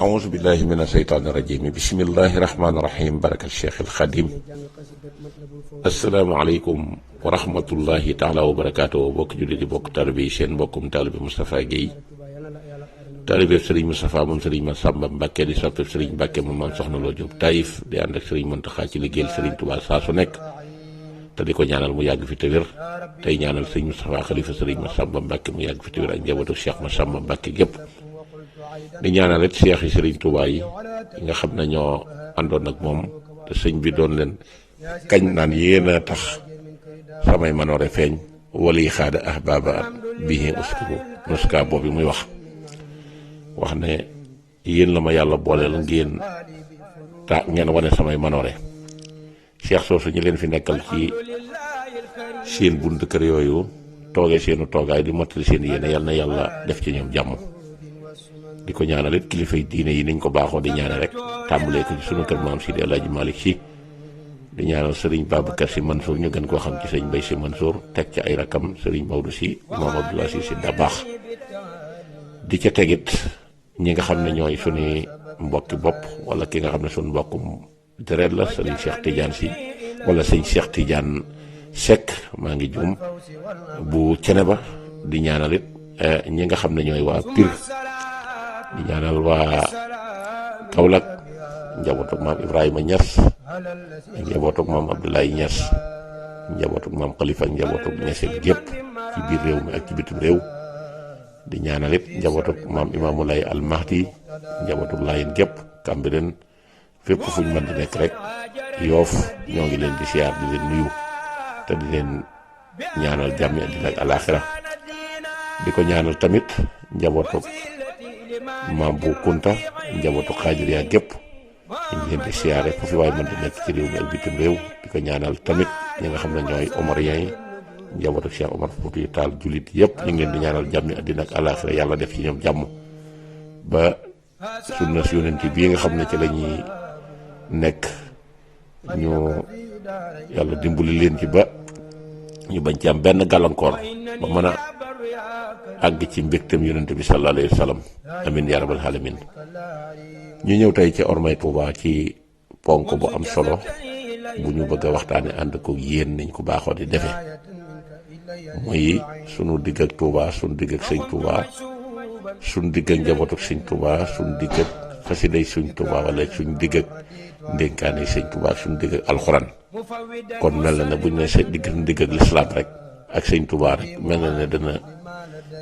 أعوذ بالله من الشيطان الرجيم بسم الله الرحمن الرحيم بركة الشيخ الخديم السلام عليكم ورحمة الله تعالى وبركاته bokk jullit yi bokk taalibe yi seen mbokkum taalibe Moustapha Guèye taalibe Serigne Moustapha moom Serigne Massamba Mbacké di soppe Serigne Mbacké moom Maam Soxna Lo Diop Taïf di ànd ak Serigne Mountakha ci liggéeyal Serigne Touba saa su nekk te di ko ñaanal mu yàgg fi te wér tey ñaanal Serigne Moustapha xalifa Serigne Massamba Mbacké mu yàgg fi te wér ak njabootu Cheikh Massamba Mbacké gépp di ñaanal it Cheikh yi Serigne Touba yi nga xam ne ñoo àndoon ak moom te sëñ bi doon leen kañ naan yéen a tax samay manoore feeñ wala yi xaada ahbaba bihi uskuru nuska boobu muy wax ne yéen la ma yàlla booleel ngeen ngeen wane samay manoore Cheikh soosu ñu leen fi nekkal ci seen bunt kër yooyu toogee seenu toogaay di mottali seen yéene yal na yàlla def ci ñoom jàmm di ko ñaanal it kilifay diine yi niñ ko baaxoo di ñaanal rek tàmbalee ko ci sunu kër maam Sidi El Hadji Malick Sy di ñaanal Serigne Babacar Sy Mansour ñu gën koo xam ci sëñ Mbaye Sy Mansour teg ci ay rakam Serigne Maodo Sy moom Abdoulaye Sy Dabakh di ca tegit ñi nga xam ne ñooy suñuy mbokki bopp wala ki nga xam ne suñu mbokkum deret la Serigne Cheikh Tidiane Sy wala sëñ Cheikh Tidiane Seck maa ngi juum bu cene ba di ñaanal it ñi nga xam ne ñooy waa Pire di ñaanal waa Kaolack njabootuk maam Ibrahima Niass njabootuk maam Abdoulaye Niass njabootuk maam Khalifa njabootuk Niassène gépp ci biir réew mi ak ci bitim réew di ñaanal it njabootuk maam Imaamu Lay Al Mahdi njabootuk Laayeen gépp Cambérène fépp fu ñu mën di nekk rek Yoof ñoo ngi leen di siyaar di leen nuyu te di leen ñaanal jàmmi àddina ak alaaxira di ko ñaanal tamit njabootuk maam bu Kunta njabootu Xaadiriya gépp ñu ngi leen di siyaare fu fi waaye mën di nekk ci réew mi ak bitim réew di ko ñaanal tamit ñi nga xam ne ñooy Omarien yi njabootu Cheikh Omar Foutiyou Tall jullit yëpp ñu ngi leen di ñaanal jàmmi àddina ak àllaaxira yàlla def ci ñoom jàmm ba sunna si yonent bii nga xam ne ci la ñuy nekk ñu yàlla dimbali leen ci ba ñu bañ ci am benn gàllankoor ba mën a àgg ci mbégtam yonent bi sallallahu alayhi wa sallam amin ya rabbal alamin ñu ñëw tey ci Ormay Touba ci ponk bu am solo bu ñu bëgg a waxtaane ànd ko yéen niñ ko baaxoo di defee muy sunu digg ak Touba sunu digg ak sëñ Touba sunu digg ak njabootu sëñ Touba sunu digg ak xasiday sëñ Touba wala suñu digg ak ndénkaane sëñ Touba sunu digg ak alxuraan kon mel na ne buñ ne sa digg ak lislaam rek ak sëñ Touba rek mel na ne dana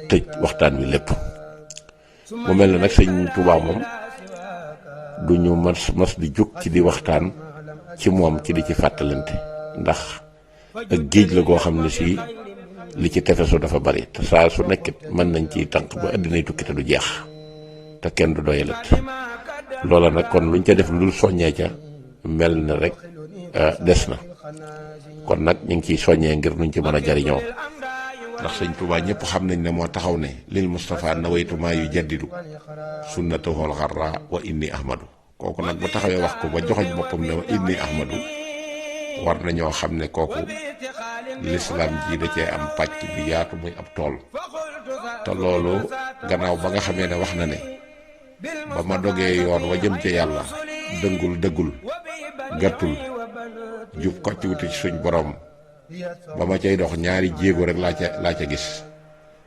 tëj waxtaan wi lépp mu mel na nag sëñ Touba moom du ñu mas di jóg ci di waxtaan ci moom ci di ci fàttalante ndax ak géej la goo xam ne si li ci tefesu dafa bari te saa su nekkit mën nañ ciy tànk ba àddinay tukki te du jeex te kenn du doyalat loola nag kon luñ ca def lu dul soññee ca mel na rek des na kon nag ñu ngi ciy soññee ngir nuñ ci mën a jariñoo ndax sëñ Touba ñëpp xam nañ ne moo taxaw ne lil Moustapha nawaytu maa yu jaddidu sunnatahul xarra wa inni ahmadu kooku nag bu taxawee wax ko ba joxoñ boppam ne wa inni ahmadu war nañoo xam ne kooku lislaam ji da cee am pàcc bi yaatu muy ab tool te loolu gannaaw ba nga xamee ne wax na ne ba ma dogee yoon wa jëm ca yàlla dëggul gàttul jub kocc wuti ci suñ borom ba ma cay dox ñaari jéego rek laa ca gis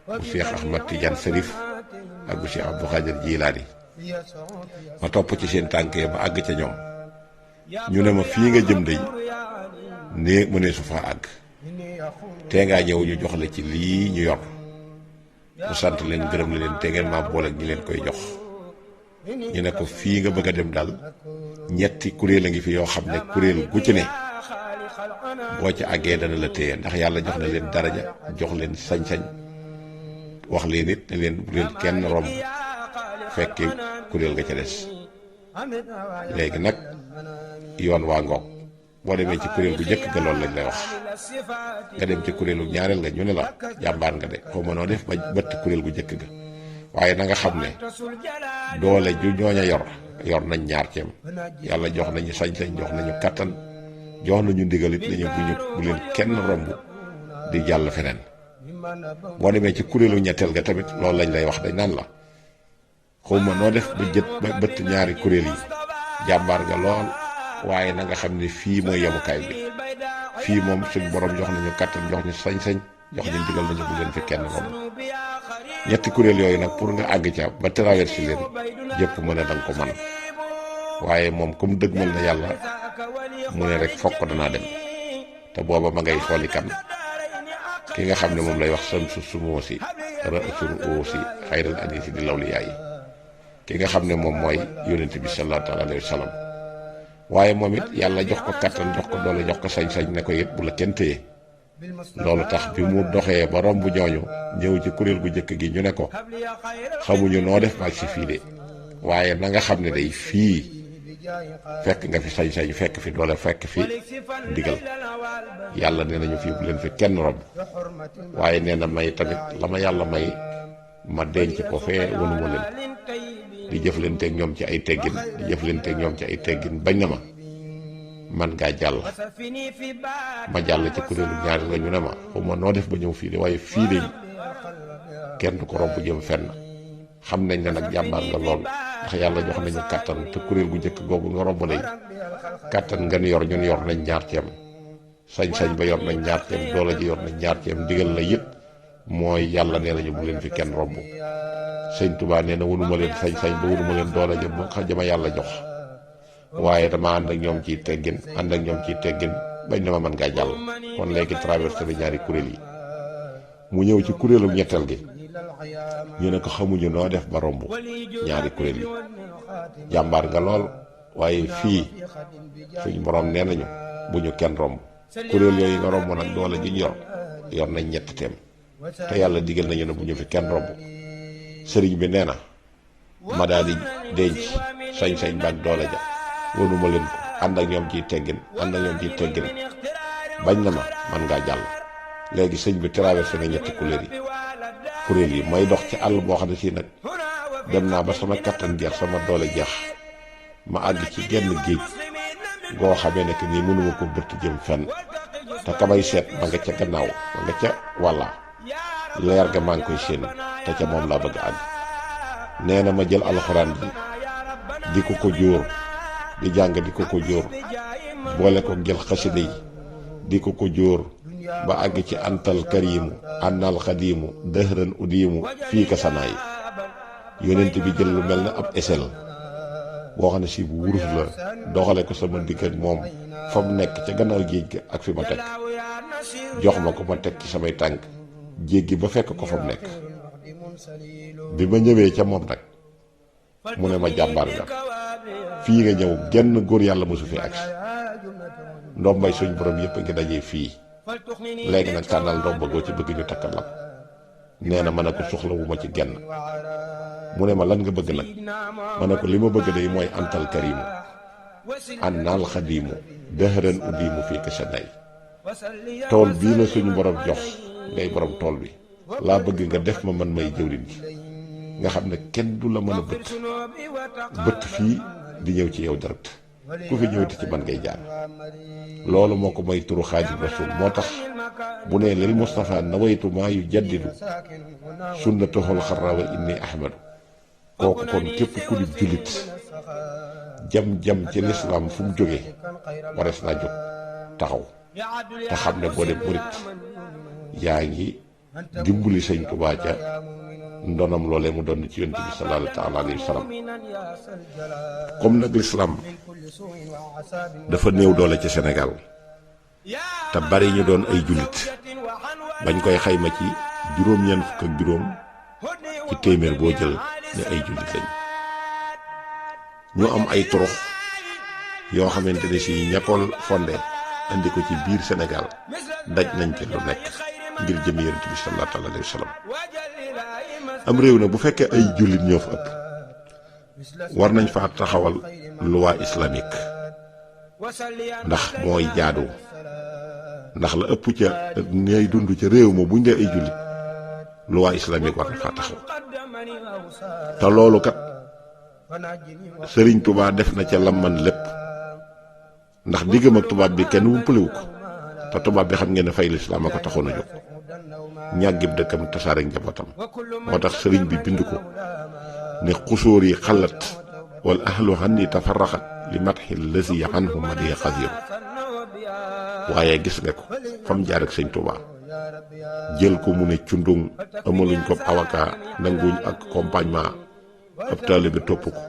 bu Cheikh Ahmad Tidiane Serif ak bu Cheikh Abdou Khadir Jilaani ma topp ci seen tànk yi ba àgg ca ñoom ñu ne ma fii nga jëm day ne mu ne su fa àgg tee ngaa ñëw ñu jox la ci lii ñu yor mu sant leen gërëm leen te ngeen maa boole ñi leen koy jox ñu ne ko fii nga bëgg a dem daal ñetti kuréel a ngi fi yoo xam ne kuréel gu ci ne boo ci àggee dana la téye ndax yàlla jox na leen daraja jox leen sañ-sañ wax leen it ne leen bu leen kenn romb fekki kuréel nga ca des léegi nag yoon waa ngoog boo demee ci kuréel gu njëkk ga loolu lañ lay wax nga dem ci kuréelu ñaareel nga ñu ne la jàmbaar nga de xaw ma noo def ba bëtt kuréel gu njëkk ga waaye na nga xam ne doole ju ñooña yor nañ ñaar ceem yàlla jox nañu sañ-sañ jox nañu kattan jox nañu ndigalit nañu bu leen kenn romb di jàll feneen boo demee ci kuréelu ñetteel ga tamit loolu lañ lay wax dañ naan la xawma noo def ba bëtt ñaari kuréel yi jàmbaar nga lool waaye na nga xam ne fii mooy yemukaay bi fii moom suñ borom jox nañu kattan jox ñu sañ-sañ jox ñu digal nañu bu leen fi kenn romb ñetti kuréel yooyu nag pour nga àgg ca ba traversé leen jëpp mën a danga ko man waaye moom comme dëgmal na yàlla mu ne rek fokk danaa dem te booba ma ngay xooli kan ki nga xam ne moom lay wax sam sumoo si rasul si xayral anisi di lawli yaay ki nga xam ne moom mooy yonent bi sallallahu alayhi wa sallam waaye moom it yàlla jox ko kattan jox ko doole jox ko sañ-sañ ne ko it bu la kenn téye loolu tax bi mu doxee ba romb ñooñu ñëw ci kuréel gu njëkk gi ñu ne ko xamuñu noo def maag si fii de waaye na nga xam ne day fii fekk nga fi sañ-sañ fekk fi doole fekk fi ndigal yàlla nee nañu fii bu leen fi kenn romb waaye nee na may tamit la ma yàlla may ma denc ko fee wanuma leen di jëflanteeg ñoom ci ay teggin di jëflanteeg ñoom ci ay teggin bañ na ma man ngaa jàll ma jàll ci kuréelu ñaari nga ñu ne ma xawma noo def ba ñëw fii de waaye fii de kenn du ko romb jëm fenn xam nañ ne nag jàmbaar nga lool ndax yàlla jox nañu kàttan te kuréel gu njëkk googu nga romb lay kàttan nga yor ñun yor nañ ñaar ceem sañ-sañ ba yor nañ ñaar ceem doole ji yor nañ ñaar ceem digal la yëpp mooy yàlla nee nañu bu leen fi kenn romb sëñ Tuubaa nee na wunuma leen sañ-sañ ba wunuma leen doole jama yàlla jox waaye dama ànd ak ñoom ciy teggin bañ na ma mën ngaa jàll kon léegi traversé na ñaari kuréel yi mu ñëw ci kuréelu ñetteel gi ñu ne ko xamuñu noo def ba romb ñaari kuréel yi jàmbaar nga lool waaye fii suñu borom nee nañu bu ñu kenn romb kuréel yooyu nga romb nag doole ji ñu yor nañ ñetti teem te yàlla digal nañu ne bu ñu fi kenn romb sëriñ bi nee na ma daal di denc sañ-sañ baag doole ja wonuma leen ko ànd ak ñoom ciy teggin bañ na ma man ngaa jàll léegi sëñ bi traversé na ñetti kuréel yi may dox ci àll boo xam ne si nag dem naa ba sama kattan jeex sama doole jeex ma àgg ci genn géej goo xamee ne que nii mënuma ko bëtt jëm fenn te kamay seet ma nga ca gannaaw ma nga ca walla leer ga maa ngi koy séen te ca moom laa bëgg a àgg nee na ma jël alxuraan ji di ko jóor di jàng di ko jóor boole ko jël xasida yi di ko jóor ba àgg ci antal karimu annal xadimu dëhëran udimu fii ka sanaay yonent bi jël lu mel na ab esel boo xam ne si bu wurus la doxale ko sama digg ak moom fa mu nekk ca gannaaw géej ga ak fi ma teg jox ma ko ma teg ci samay tànk jéggi ba fekk ko fa mu nekk bi ma ñëwee ca moom nag mu ne ma jàmbaar nga fii nga ñëw genn góor yàlla mosu fi agsi ndombay suñ borom yëpp a ngi dajee fii léegi nag tànnal ndomba goo ci bëgg ñu takkal la nee na ma ne ko soxlawu ma ci genn mu ne ma lan nga bëgg nag ma ne ko li ma bëgg day mooy antal karimu annal xadimu dëhëran udimu fii ka sanay tool bii la suñu borom jox ngay borom tool bi laa bëgg nga def ma man may jëwriñ ji nga xam ne kenn du la mën a bëtt fii di ñëw ci yow direct ku fi ñëwati ci man ngay jaar loolu moo ko may turu xaadim rasul moo tax bu ne lil Mustafa nawaytu maa yu jaddidu sunnatuhul xarra wa inni ahmadu kooku kon képp ku di jullit jam ci lislaam fu mu jógee warees naa jóg taxaw te xam ne boo dem murit yaa ngi dimbali sëñ Tuubaa ca ndonam loolee mu doon ci yonent bi sallallahu taala alayhi wa sallam comme nag lislaam dafa néew doole ci Sénégal te bari ñu doon ay jullit bañ koy xayma ci juróom-ñeent fukk ak juróom ci téeméer boo jël ne ay jullit lañ ñu am ay turux yoo xamante ne si ñakkool fondé andi ko ci biir Sénégal daj nañ ci lu nekk ngir jëm yonent bi sallallahu alayhi wa sallam am réew na bu fekkee ay jullit ñoo fa ëpp war nañ faa taxawal loi islamique ndax mooy jaadu ndax la ëpp ca ñay dund ca réew ma buñ dee ay jullit loi islamique war na faa taxaw te loolu kat Sëriñ Tuubaa def na ca lam man lépp ndax diggam ak tubaab bi kenn wumpaliwu ko te tubaab bi xam ngeen ne fay lislaam a ko taxoon a jóg ñàggib dëkkam tasaare njabootam moo tax sëriñ bi bind ko ne xusóor yi xalat wal ahlu hanni tafarraxat li matxi lasi anhu madi xasiru waaye gis nga ko fam jaar ak sëñ Tuubaa jël ko mu ne cundung amaluñ ko avocat nanguñ ak accompagnement ab taalibe topp ko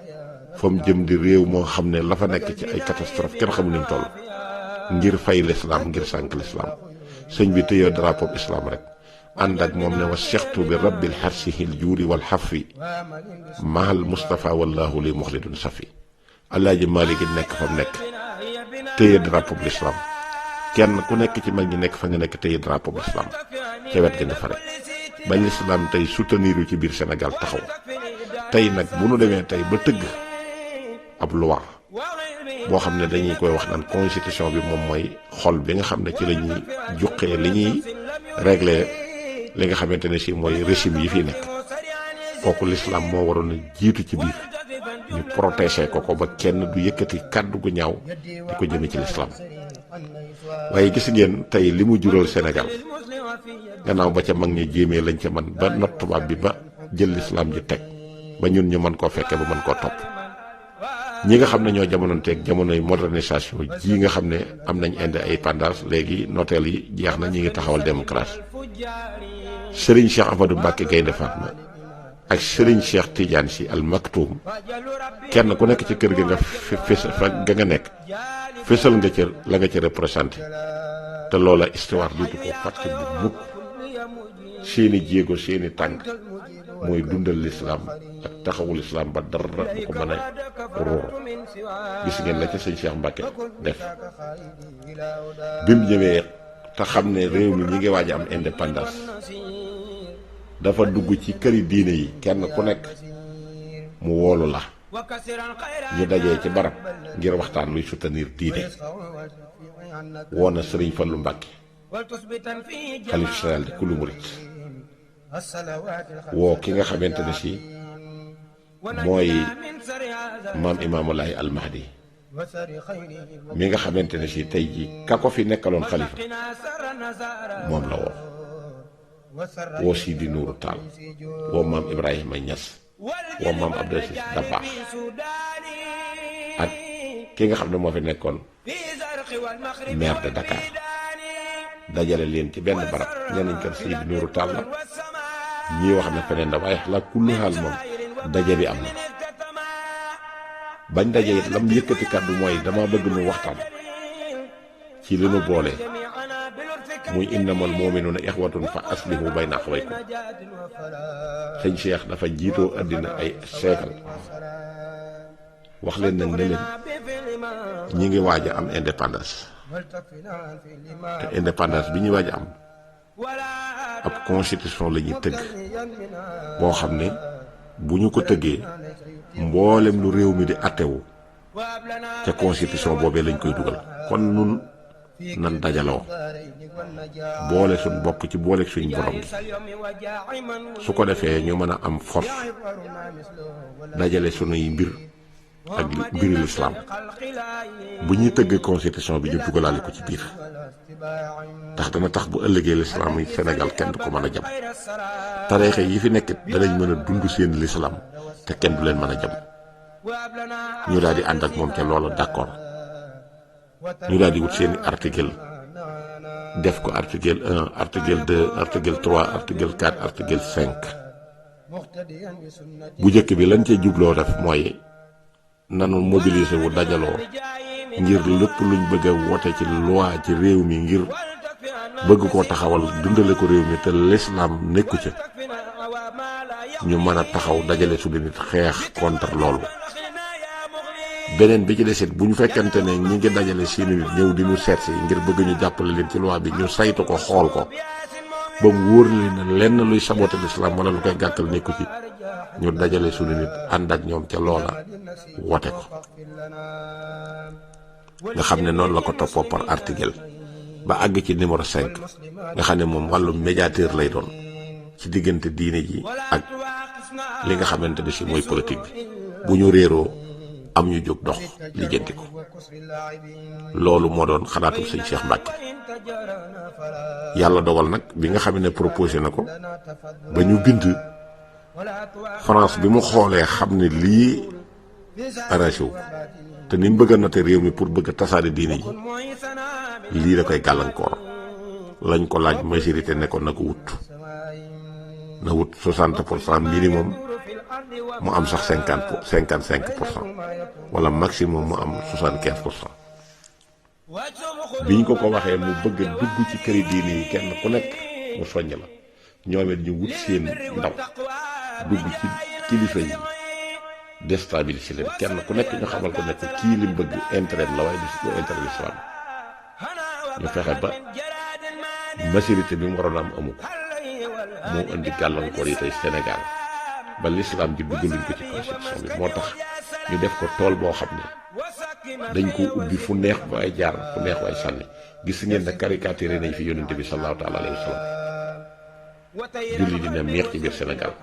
fa mu jëm di réew moo xam ne la fa nekk ci ay catastrophe kenn xamu nuñ toll ngir fay l'islam ngir sànq l'islam sëñ bi téye drapeau islam rek ànd ak moom ne wa sextu bi rabbil xarsihil juuri wal xafi mahal Moustapha wallahu li muxlidun safi Alaaji Maalik nekk fa mu nekk téye drapeau l'islam kenn ku nekk ci mag ñi nekk fa nga nekk téye drapeau l'islam ca wet gi nga fa rek ba l'islam tey soutenir yu ci biir Sénégal taxaw tey nag bu nu demee tey ba tëgg ab loi boo xam ne dañuy koy wax naan constitution bi moom mooy xol bi nga xam ne ci la ñuy juqee li ñuy régler li nga xamante ne si mooy régime yi fi nekk kooku l'islam moo waroon a jiitu ci biir ñu protéger ko ba kenn du yëkkati kàddu gu ñaaw di ko jëme ci l'islam waaye gis ngeen tey li mu jural Sénégal gannaaw ba ca mag ñi jéemee lañ ca man ba not tubaab bi ba jël l'islam ji teg ba ñun ñu mën koo fekkee ba mën koo topp ñi nga xam ne ñoo jamononteeg jamonoy modernisation ji nga xam ne am nañ indépendance léegi nooteel yi jeex na ñi ngi taxawal démocratie Serigne Cheikh Ahmadou Mbacké Gaynde Fatma ak Serigne Cheikh Tidiane Sy Al Maktoum kenn ku nekk ci kër ga nga ga nga nekk fésal nga ca la nga ca représenté te loola histoire duutu ko fàtte bu mukk seeni jéego seeni tànk mooy dundal l'islam ak taxawul islam ba dara du ko mën a ruur gis ngeen la ca sëñ Cheikh Mbacké def bi mu ñëwee te xam ne réew mi ñi ngi waaj a am indépendance dafa dugg ci këri diine yi kenn ku nekk mu woolu la ñu dajee ci barab ngir waxtaan luy soutenir diine woona Sëriñ Fallu Mbacké xalif général di kulu murit woo ki nga xamante ne si mooy maam Imaamulaay Almahdi mi nga xamante ne si tey ji ka ko fi nekkaloon xalifa moom la woo Sidi Nuuru Taal woo maam Ibrahima Ñas woo maam Abdou Aziz Dabakh ak ki nga xam ne moo fi nekkoon maire de Dakar dajale leen ci benn barab ñeneen kër Sidi Nuuru Taal la ñii wax na feneen da waaye xalaat kullu xaal moom daje bi am na bañ daje it lam yëkkati kàddu mooy dama bëgg nu waxtaan ci li nu boole muy innamal mu'minuuna ixwatun fa aslihu bayna axawaykum sëñ Cheikh dafa jiitoo àddina ay siècle wax leen nag ne leen ñi ngi waaj a am indépendance te indépendance bi ñuy waaj a am ab constitution la ñuy tëgg boo xam ne bu ñu ko tëggee mboolem lu réew mi di attewu ca constitution boobee lañ koy dugal kon nun nan dajaloo boole suñ bopp ci boole suñ borom gi su ko defee ñu mën a am force dajale sunuy mbir ak mbiri lislaam bu ñuy tëgg constitution bi ñu dugalaale ko ci biir ndax dana tax bu ëllëgee lislaam yi Sénégal kenn du ko mën a jam tariixa yi fi nekk danañ mën a dund seen lislaam te kenn du leen mën a jam ñu daal di ànd ak moom ca loola d'accord ñu daal di wut seeni article def ko article 1 article 2 article 3 article 4 article 5 bu njëkk bi lañ cee jubloo def mooy nanu mobiliser wu dajaloo ngir lépp luñ bëgg a woote ci loi ci réew mi ngir bëgg koo taxawal dundale ko réew mi te l'islam nekku ca ñu mën a taxaw dajale suñu nit xeex contre loolu. beneen bi ci desit bu ñu fekkante ne ñi ngi dajale seeni nit ñëw di ñu seet si ngir bëgg ñu jàppale leen ci loi bi ñu saytu ko xool ko ba mu wóor leen ne lenn luy saboté l'islam wala lu koy gàttal nekku ci ñu dajale suñu nit ànd ak ñoom ca loola wote ko nga xam ne noonu la ko toppoo par article ba àgg ci numéro 5 nga xam ne moom wàllu médiateur lay doon ci diggante diine ji ak li nga xamante ne si mooy politique bi bu ñu réeroo am ñu jóg dox lijjanti ko loolu moo doon xalaatul sëñ Cheikh Mbacké yàlla dogal nag bi nga xam ne proposé na ko ba ñu bind France bi mu xoolee xam ne lii arrangé wu te ni mu bëgg a noté réew mi pour bëgg a tasaare diine yi lii da koy gàllankoor lañ ko laaj majorité ne ko na ko wut na wut 60% minimum mu am sax 55% wala maximum mu am 75%. biñ ko waxee mu bëgg a dugg ci këri diine yi kenn ku nekk mu soññ la ñoom it ñu wut seen ndaw dugg ci kilifa yi déstabiliser leen kenn ku nekk ñu xamal ko nekk kii li mu bëgg intérêt la waaye du intérêt l'islam ñu fexe ba majorité bi mu waroon a am amu ko moo indi gàllankoor yi tey Sénégal ba l'islam ji duggaluñ ko ci constitution bi moo tax ñu def ko tool boo xam ne dañ ko ubbi fu neex ba ay jaar fu neex ba ay sànni gis ngeen ne caricature nañ fi yonente bi sallallahu taala alayhi wa sallam julli dina meex ci biir Sénégal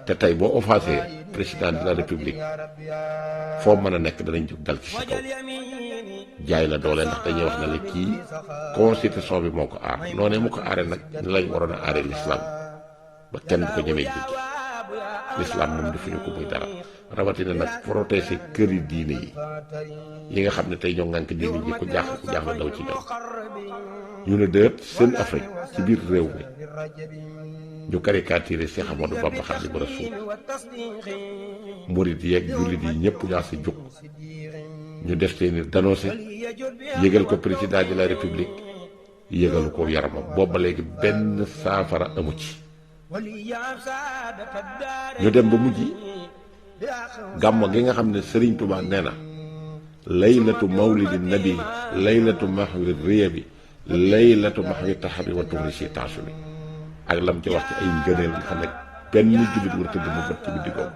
te tey boo offensé président de la république foo mën a nekk danañ jóg dal ci sa kaw jaay la doole ndax dañuy wax ne la kii constitution bi moo ko aar noonee mu ko aaree nag ni lañ waroon a aaree l'islam ba kenn du ko ñemee jéggi l'islam moom defuñu ko muy dara rawatina nag protéger këri diine yi nga xam ne tey ñoo ngànk diine ji ku jaaxle daw ci ñoom ñu ne déet seen Afrique ci biir réew mi ñu caricaturé Cheikh Ahmadou Bamba Khadimu Rasul murid yeeg jullit yi ñëpp ñaa si jóg ñu def seeni dénoncé yëgal ko président de la république yëgalu ko yaramam boobu ba léegi benn saafara amu ci ñu dem ba mujj gàmmo gi nga xam ne Serigne Touba nee na laylatu mawlidi nabi laylatu mahwi riya bi laylatu mahwi taxabi wa tuxri si taasu bi ak lam ci wax ci ay ngëneel nga xam ne benn jullit war tëdd mu bët ci guddi googu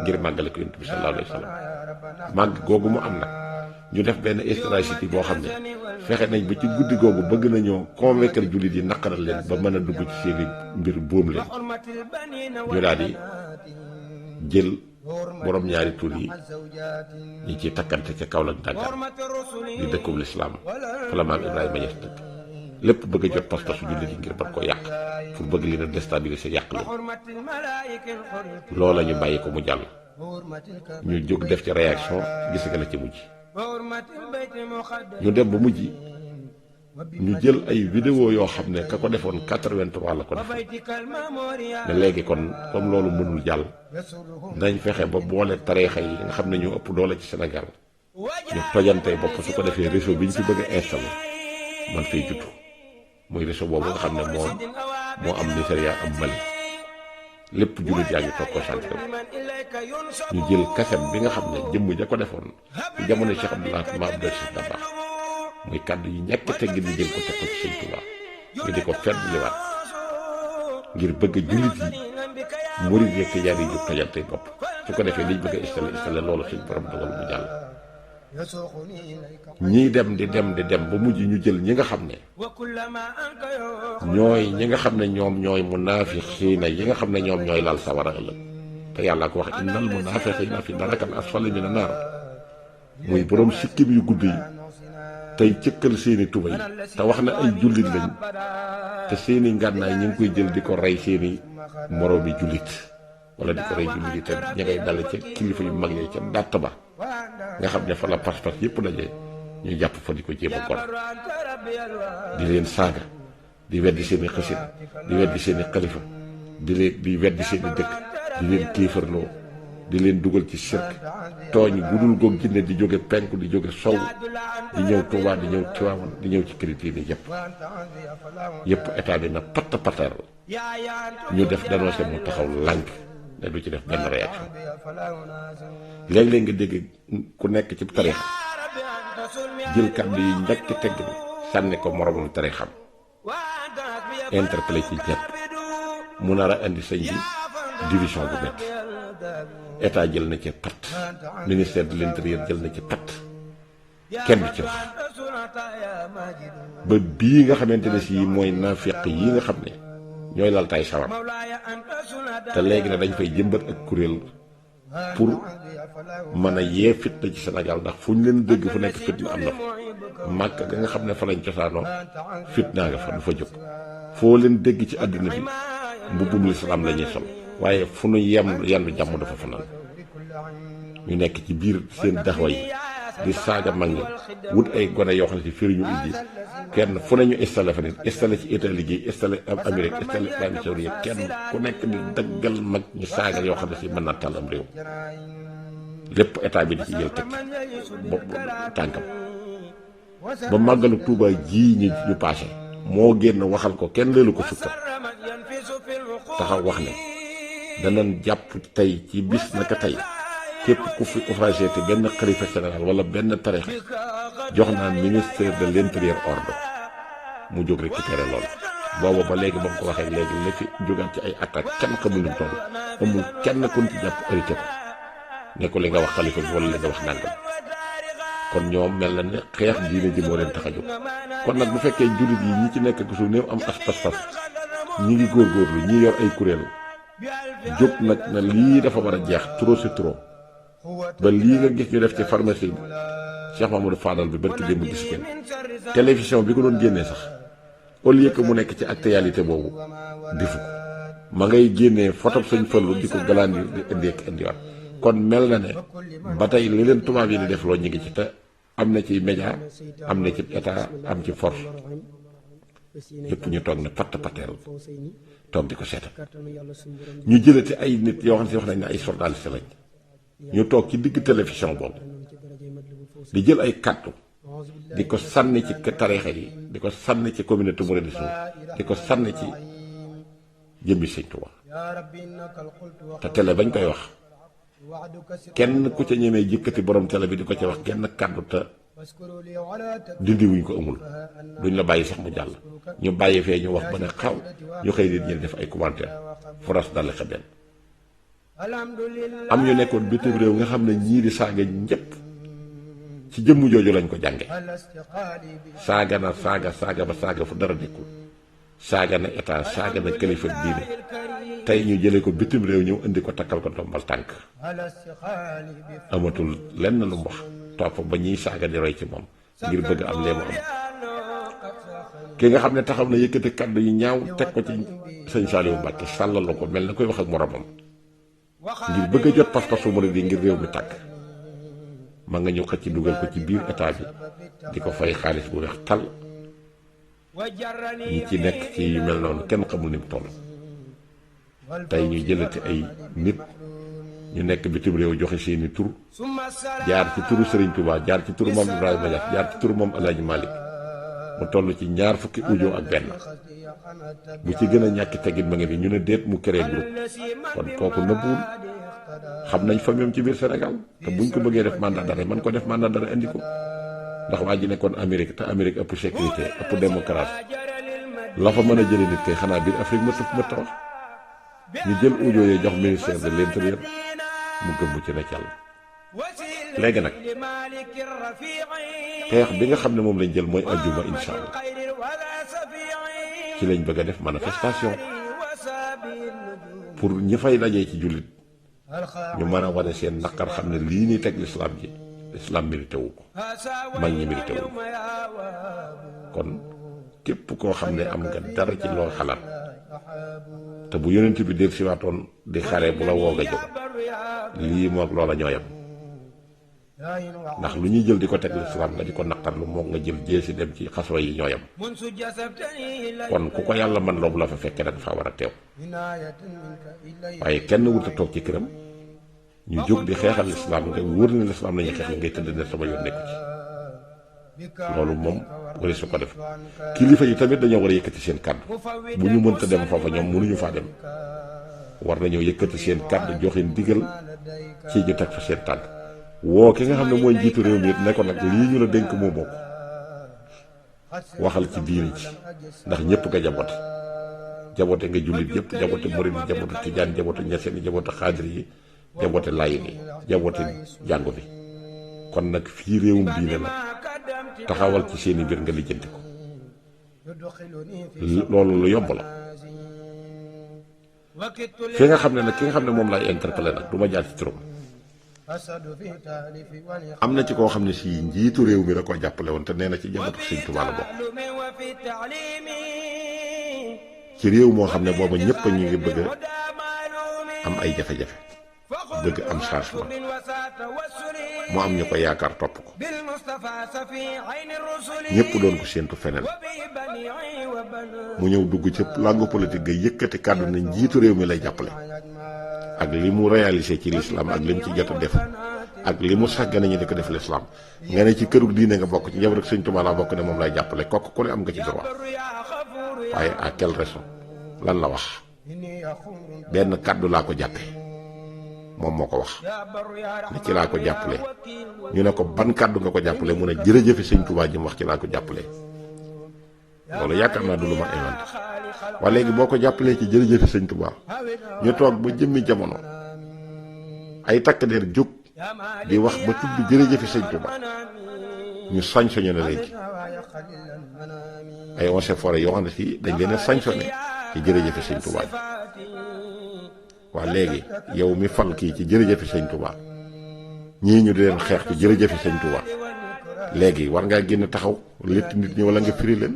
ngir màggale ko yonent bi sallallahu alayhi wa sallam màgg googu mu am nag ñu def benn stratégie boo xam ne fexe nañ ba ci guddi googu bëgg nañoo convaincre jullit yi naqaral leen ba mën a dugg ci seeni mbir boom leen ñu daal di jël borom ñaari tur yi ñi ciy takkante ca Kaolack Daggar di dëkkub lislaam fa la maam Ibrahima Niass dëkk lépp bëgg a jot pas-pasu jullit yi ngir ba ko yàq pour bëgg leen a déstabiliser yàq leen loola ñu bàyyi ko mu jàll ñu jóg def ci réaction gis nga la ci mujj ñu dem ba mujj ñu jël ay vidéo yoo xam ne ka ko defoon 83 la ko def ne léegi kon comme loolu mënul jàll dañ fexe ba boole tariixa yi nga xam ne ñoo ëpp doole ci Sénégal ñu tojantey bopp su ko defee réseau bi ñu fi bëgg a installé man fay jutu muy réseau boobu nga xam ne moo am Nigéria am Mali lépp jullit yaa ngi toog ko sant ñu jël kaset bi nga xam ne jëmm ja ko defoon ci jamono Cheikh Abdoulaye ma Abdou Aziz Dabakh muy kàddu yi ñàkk teggin ñu jël ko teg ko ci Sëñ Tuubaa ñu di ko feddliwaat ngir bëgg jullit yi murid yi tijaan yi ñu tojante bopp su ko defee liñ bëgg a installé loolu suñ borom dogal mu jàll ñii dem di dem ba mujj ñu jël ñi nga xam ne ñooy munaafiqiina yi nga xam ne ñoom ñooy lal sawara ëllëg te yàlla ko wax innal munaafiqiina fi darakal asfali mina naar muy borom sikkim yu gudd yi tey cëkkal seeni tuba yi te wax na ay jullit lañ te seeni ngànnaay ñu ngi koy jël di ko rey seeni moroomi jullit wala di ko rey jullit yi te ña ngay dale ca kilifa yu mag yi ca dàtt ba nga xam ne fa la pas-pas yëpp daje ñu jàpp fa di ko jéem a gor di leen saaga di weddi seeni xasida di weddi seeni xalifa di weddi seeni dëkk di leen kéefarloo di leen dugal ci sirk tooñ gudul goog jinne di jóge penku di jóge sow di ñëw Tuubaa di ñëw Tiwaawan di ñëw ci chrétien yi yëpp état bi na pattapatar ñu def dénoncé mu taxaw lànk ne du ci def benn réaction léeg-léeg nga dégg ku nekk ci tarixa jël kàddu yi njëkk tegg bi sànni ko moromam tarixam interpellé ci ñett mu nar a indi sëñ bi division bu métti état jël na ci pat ministère de l'intérieur jël na ci pat kenn du ci wax ba bii nga xamante ne si mooy naafiq yi nga xam ne ñooy lal tay sawar te léegi ne dañ fay jëmbat ak kuréel pour mën a yee fitna ci Sénégal ndax fu ñu leen dégg fu nekk fitna am na fa màkk ga nga xam ne fa lañ cosaanoo fitna nga fa du fa jóg foo leen dégg ci àdduna bi mbubbum lislaam la ñuy sol waaye fu nu yendu jàmm dafa fanaan ñu nekk ci biir seen daxwa yi di saaga mag ñi wut ay gone yoo xam ne si firi ñu indi kenn fu ne ñu installé fa nit installé ci Italie gi installé Amérique installé Arabie Saoudite kenn ku nekk di daggal mag ñu saaga yoo xam ne si mën naa tàll am réew lépp état bi di ci jël teg bopp tànkam ba màggalu Tuuba jii ñu passé moo génn waxal ko kenn leelu ko sukka taxaw wax ne danañ jàpp tey ci bis naka tey képp ku fi ouvragé te benn xalifa général wala benn tarixa jox naa ministère de l'intérieur ordre mu jóg récupéré loolu booba ba léegi ba mu ko waxee léegi la fi jógaat ci ay attaque kenn xamul lu mu toll amul kenn kun ci jàpp arrêté ko ne ko li nga wax xalifa bi wala li nga wax nàngam kon ñoom mel na ne xeex diine ji moo leen tax a jóg kon nag bu fekkee jullit yi ñi ci nekk ku suuf néew am as pas-pas ñi ngi góorgóorlu ñi yor ay kuréel jóg nag na lii dafa war a jeex trop c'est trop ba lii nga gis ñu def ci pharmacie bi Cheikh Mamadou Fadal bi barki démb gis kenn télévision bi ko doon génnee sax au lieu que mu nekk ci actualité boobu defu ko ma ngay génnee photo Sëñ Fallu di ko galaan di indiwaat kon mel na ne ba tey li leen tubaab yi di def loo ñu ngi ci te am na ci média am na ci état am ci force yëpp ñu toog ne pateel toog di ko seetal ñu jëlati ay nit yoo xam ne si wax nañ ne ay journaliste lañ ñu toog ci digg télévision boobu di jël ay kàddu di ko sànni ci tarixa yi di ko sànni ci communauté mouridisme di ko sànni ci jëmmi Sëñ Tuubaa te télé bañ koy wax kenn ku ca ñemee jëkkati borom télé bi di ko ca wax kenn kàddu te dindi wuñ ko amul duñ la bàyyi sax mu jàll ñu bàyyi fee ñu wax ba ne xaw ñu xëy nit ñi def ay commentaire foras dal xa benn am ñu nekkoon bitim réew nga xam ne ñii di saaga ñëpp ci jëmm jooju lañ ko jànge saaga na saaga ba saaga fu dara nekkul saaga na état saaga na kilifa diine tey ñu jëlee ko bitim réew ñëw indi ko takkal ko ndombal tànk amatul lenn lu mu wax topp ba ñiy saaga di roy ci moom ngir bëgg am lee mu am ki nga xam ne taxaw na yëkkati kàddu yu ñaaw teg ko ci sëñ Saliou Mbacke sàllal la ko mel na koy wax ak moromam ngir bëgg a jot pas-pasu murid yi ngir réew mi tàkk ma nga ñu xëcc dugal ko ci biir état bi di ko fay xaalis bu weex tal ñi ci nekk ci yu mel noonu kenn xamul ni mu toll tey ñu jëlati ay nit ñu nekk bitim réew joxe seeni tur jaar ci turu Serigne Touba jaar ci turu Mame Ibrahima Niass jaar ci turu Mame El Hadji Malick mu toll ci ñaar fukki audio ak benn bu ci gën a ñàkki teggit ma ngi ni ñu ne déet mu créé groupe kon kooku nëbbuwul xam nañ fa même ci biir Sénégal te buñ ko bëggee def mandat d'arrêt man ko def mandat d'arrêt indi ko ndax waa ji nekkoon Amérique te Amérique ëpp sécurité ëpp démocratie la fa mën a jëlee nit kay xanaa biir Afrique ma wax ñu jël audio yi jox ministère de l'intérieur mu gëmbu ci na càll léegi nag xeex bi nga xam ne moom lañ jël mooy aljuma insha allah ci lañ bëgg a def manifestation pour ñi fay dajee ci jullit ñu mën a wane seen naqar xam ne lii ñuy teg l'islam ji l'islam mérité wu ko mag ñi mérité wu ko kon képp koo xam ne am nga dara ci loo xalaat te bu yonent bi del siwaatoon di xare bu la woo nga jóg lii moog loola ñooyam ndax lu ñuy jël di ko teg l'islam nga di ko naqarlu moog nga jël jeesi dem ci xaswa yi ñooyam kon ku ko yàlla man loobu la fa fekkee da dafa war a teew waaye kenn wut a toog ci këram ñu jóg di xeexal l'islam nga wóor na l'islam lañuy xeex ngay tëdd ne sama yoon nekku ci loolu moom wari su ko def kilifa yi tamit dañoo war a yëkkati seen kàddu bu ñu mënta dem foofa ñoom mënuñu faa dem war nañoo yëkkati seen kàddu joxe ndigal ci ñu teg fa seen tànk woo ki nga xam ne mooy njiitu réew mi ne ko nag lii ñu la dénk moo bokk waxal ci diini ci ndax ñëpp nga jaboote nga jullit yëpp jaboote murid yi jaboote tijaan jaboote ñaseen yi jaboote xaadir yi jaboote layin yi jaboote jàngu bi kon nag fii réewum diine la taxawal ci seeni mbir nga lijjanti ko loolu lu yomb la fi nga xam ne nag ki nga xam ne moom laay interpellé nag du ma jaar ci turam am na ci koo xam ne si njiitu réew mi la ko jàppale woon te nee na ci jabatu Sëñ Tuubaa la bokk ci réew moo xam ne booba ñëpp ñu ngi bëgg a am ay jafe-jafe bëgg am changement mu am ñu ko yaakaar topp ko ñëpp doon ko séentu feneen mu ñëw dugg ci langue politique ga yëkkati kàddu na njiitu réew mi lay jàppale ak li mu réalisé ci l'islam ak li mu ci jot a def ak li mu sàgg nañu di ko def l'islam nga ne ci kërug diine nga bokk ci njaboot ak Sëñ Tuubaa laa bokk ne moom lay jàppale kooku ku ne am nga ci droit waaye à quelle raison lan la wax benn kàddu laa ko jàppe moom moo ko wax ne ci laa ko jàppale ñu ne ko ban kàddu nga ko jàppale mu ne jërëjëfe Sëñ Tuubaa ji mu wax ci laa ko jàppale loolu yaakaar naa du lu ma inventé waaye léegi boo ko jàppalee ci jërëjëfe Sëñ Tuubaa ñu toog ba jëmmi jamono ay takk der jóg di wax ba tudd jërëjëfe Sëñ Tuubaa ñu sanctionné na léegi ay eaux et forêts yoo xam ne fii dañ leen a sanctionné ci jërëjëfe Sëñ Tuubaa waa léegi yow mi fal kii ci jërëjëfe Sëñ Tuubaa ñii ñu di leen xeex ci jërëjëfe Sëñ Tuubaa léegi war ngaa génn taxaw létt nit ñi wala nga firi leen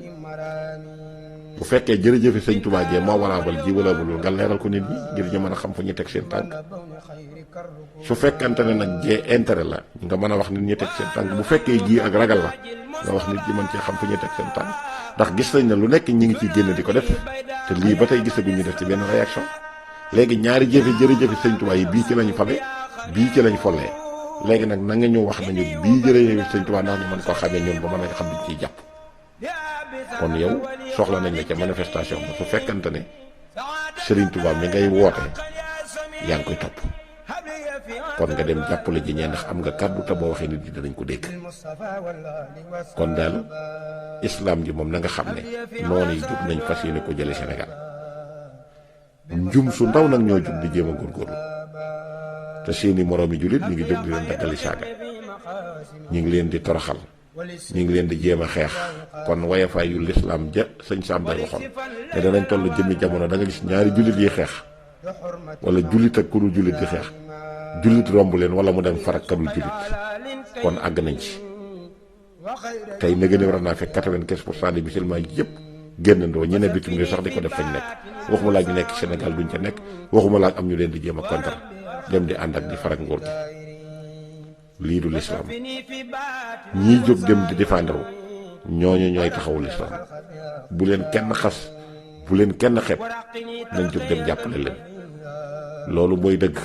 bu fekkee jërëjëfe Sëñ Tuubaa jee moo walaabal ji walaabalul nga leeral ko nit ñi ngir ñu mën a xam fu ñu teg seen tànk su fekkante ne nag jee intérêt la nga mën a wax nit ñi teg seen tànk bu fekkee ji ak ragal la nga wax nit ñi mën cee xam fu ñuy teg seen tànk ndax gis nañ ne lu nekk ñi ngi ciy génn di ko def te lii ba tey gisaguñ ñu def ci benn réaction léegi ñaari jërëjëfe Sëñ Tuubaa yi bii ci lañu fabe bii ci lañ follee léegi nag na nga ñu wax nañu bii jërëjëfe Sëñ Tuubaa ndax ñu mën koo xamee ñun ba mën a xam duñ ciy jàpp kon yow soxla nañ la ca manifestation ba su fekkante ne Sëriñ Tuubaa mi ngay woote yaa ngi koy topp kon nga dem jàppale ji ñee ndax am nga kàddu te boo waxee nit ñi danañ ko dégg kon daal islam ji moom na nga xam ne noonu yi jub nañ fas yéene ko jële Sénégal njum su ndaw nag ñoo jub di jéem a góorgóorlu te seeni moroomi jullit ñu ngi jóg di leen daggali saaga ñu ngi leen di toroxal ñu ngi leen di jéem a xeex kon wayafaay yu lislaam ja sëñ Sam Mbaye waxoon te danañ toll jëmmi jamono da nga gis ñaari jullit yi xeex wala jullit ak ku dul jullit di xeex jullit romb leen wala mu dem farak kadul jullit kon àgg nañ ci tey na gën a war naa fekk 95% des musulmans yi yëpp génnandoo ñeneen bitim réew sax di ko def fañ nekk waxuma laa ñu nekk Sénégal duñ ca nekk waxuma laa am ñu leen di jéem a kontar dem di ànd ak di farak nguur gi lii du lislaam ñii jóg dem di défendre ñooñu ñooy taxawu lislaam bu leen kenn xas bu leen kenn xeeb nañ jóg dem jàppale leen loolu mooy dëgg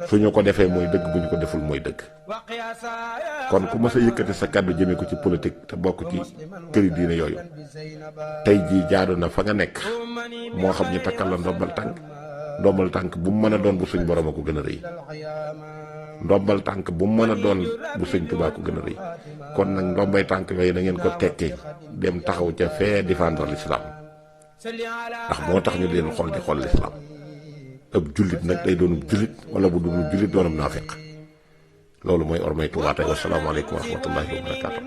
su ñu ko defee mooy dëgg bu ñu ko deful mooy dëgg kon ku mës a yëkkati sa kàddu jëmee ko ci politique te bokk ci këri diine yooyu tey jii jaadu na fa nga nekk moo xam ñu takkal la ndombal tànk bu mu mën a doon bu suñ borom a ko gën a rëy ndombal tànk bu mu mën a doon bu Sëñ Tuubaa ko gën a rëy kon nag ndombay tànk yooyu na ngeen ko tekkee dem taxaw ca fee défendre l'islam ndax moo tax ñu leen xool di xool l'islam ëpp jullit nag day doonub jullit wala bu doonub jullit doonub naafiq loolu mooy ormay Tuubaa tey wasalaamaaleykum wa rahmatullahi wa barakaatu